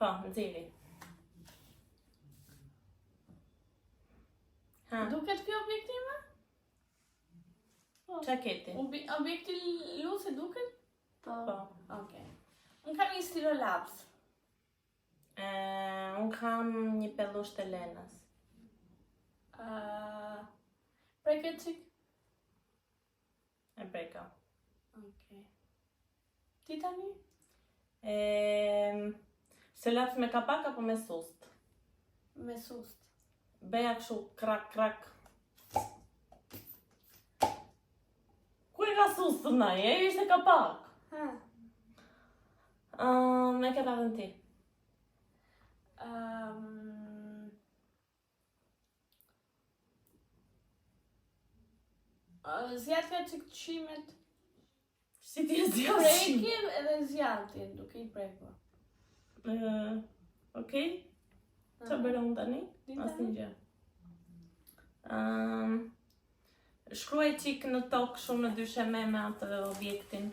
Po, nxiri. Duket kjo objektive? Qa keti? Objekti Luce duket? Po. Okej. Unë kam një stilolaps. Unë kam një pellush të Lenës. Preket qik? E breka. Okej. Ti tani? Se laps me kapak apo me sust? Me sust. Beja kështu krak krak. Ku e ka sust të naj? E ishte kapak. Me ke radhën ti? Zjatja qik qimet. Si ti e zjatë? Prekim edhe zjatje, duke i prekur. Okej? Qa bërë unë tani? Asnjë gjë. Shkruaj qik në tokë shumë në dysheme me atë objektin.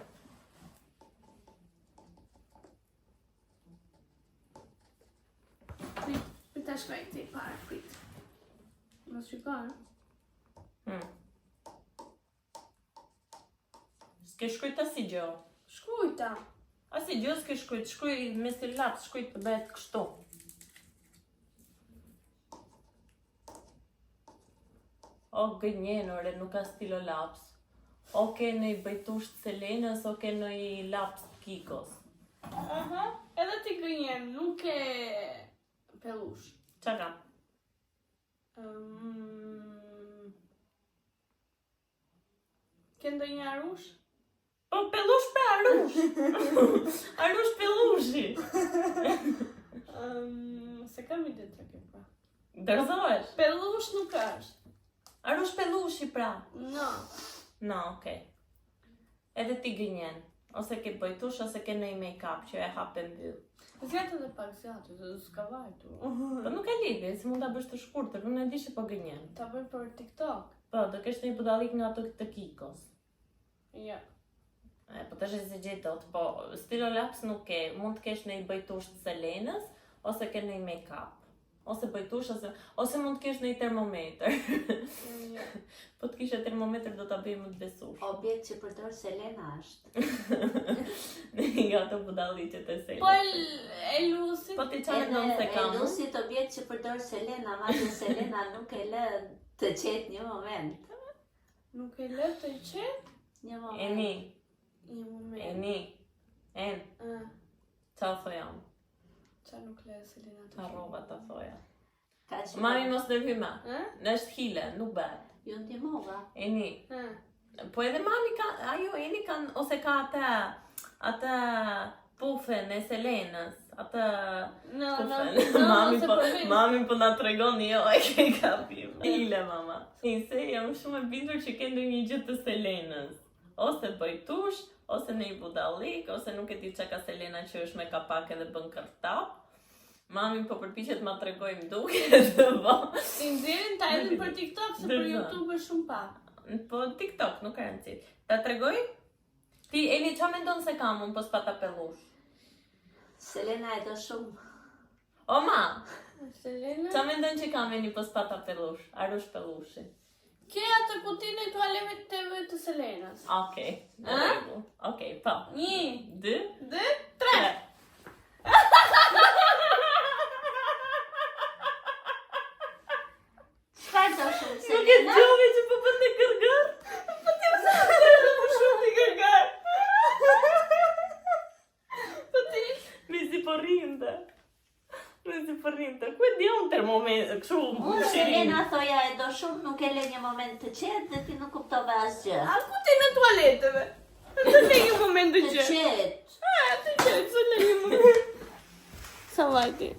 Ta shkruaj ti parë, prit. Mos shikon? S'ke shkujt asi gjë. Shkruajta. Asi gjë s'ke shkujt, shkruj me stilaps, shkujt të bëhet kështu. O gënjenore, nuk ka stilolaps. O ke në i bëjtush të Selenës, o ke në i laps të Kikos. Edhe ti gënjen, nuk e pellush. Qa kam? Ke ndonjë arush? Po pellush pra arush. Arush pellushi. Se kam ide të ke pra. Dërzohesh. Pellush nuk është. Arush pellushi pra. No. No, okej. Edhe ti gënjen. Ose ke bëjtush, ose ke në i make-up që e hap e mbyll. Zjatë edhe pak zjatë, s'ka vajtu. Po nuk e lidhje, si mund ta bësh të shkurtër, unë e di që po gënjen. Ta bëj për TikTok? Po, do kesh një budallik nga ato të Kikos. Ja. Po të se gjej dot, po stilolaps nuk ke, mund të kesh në i bëjtush të Selenës, ose ke në i make-up. Ose bëjtush, ose mund të kesh në i termometër. Po të kishe termometër do ta bëj më të besush. Objekt që përdor Selena është. Nga ato budalliqet e Selenës. Po e Lusit? Po ti qa mendon se kam? E Lusit objekt që përdor Selena, madje Selena nuk e lë të qetë një moment. Nuk e lë të qetë? Një moment. Eni. Një moment. Eni. Qa thojam? Qa nuk le Selena të Ka rroba të thoja. Kaq Mami mos në hyma. Në është hile, nuk bëhet. ju ndihmova. Eni. Po edhe mami ka, ajo Eni kanë, ose ka atë pufen e Selenës. Atë pufen. Mami po na tregon jo, e ke kapim. Hile mama. Se jam shumë e bindur që ke ndonjë gjë të Selenës. Ose bëjtush, ose në i budallik, ose nuk e di që ka Selena që është me kapak edhe bën kërtap. Mami po përpiqet ma tregoj më duket të bo. Si nxjerrin ta edhe për TikTok, se për YouTube është shumë pak. Po TikTok, nuk e rëndësi. Ta tregoj? Ti, Eni, qa mendon se kam unë pos pa ta pellush? Selena e do shumë. O ma, Selena? qa mendon që kam Eni pos pa ta pellush? Arush pellushi. Ke atë kutinë e tualeteve të Selenës. Okej, në rregull. Okej, po. 1, 2, 2, 3. Çfarë do shumë Nuk e Selena? gjove që po bën të gërgër? Po ti më shumë të gërgër. Po ti? Me si po rrinte. Ku e di unë termometër, kështu Unë Selena thoja e do shumë, nuk e le një moment të qetë dhe ti nuk kuptove asgjë. A kutinë e tualeteve? Të le një moment të Të qetë. qetë. Të qetë, të le një moment. Sa vajti?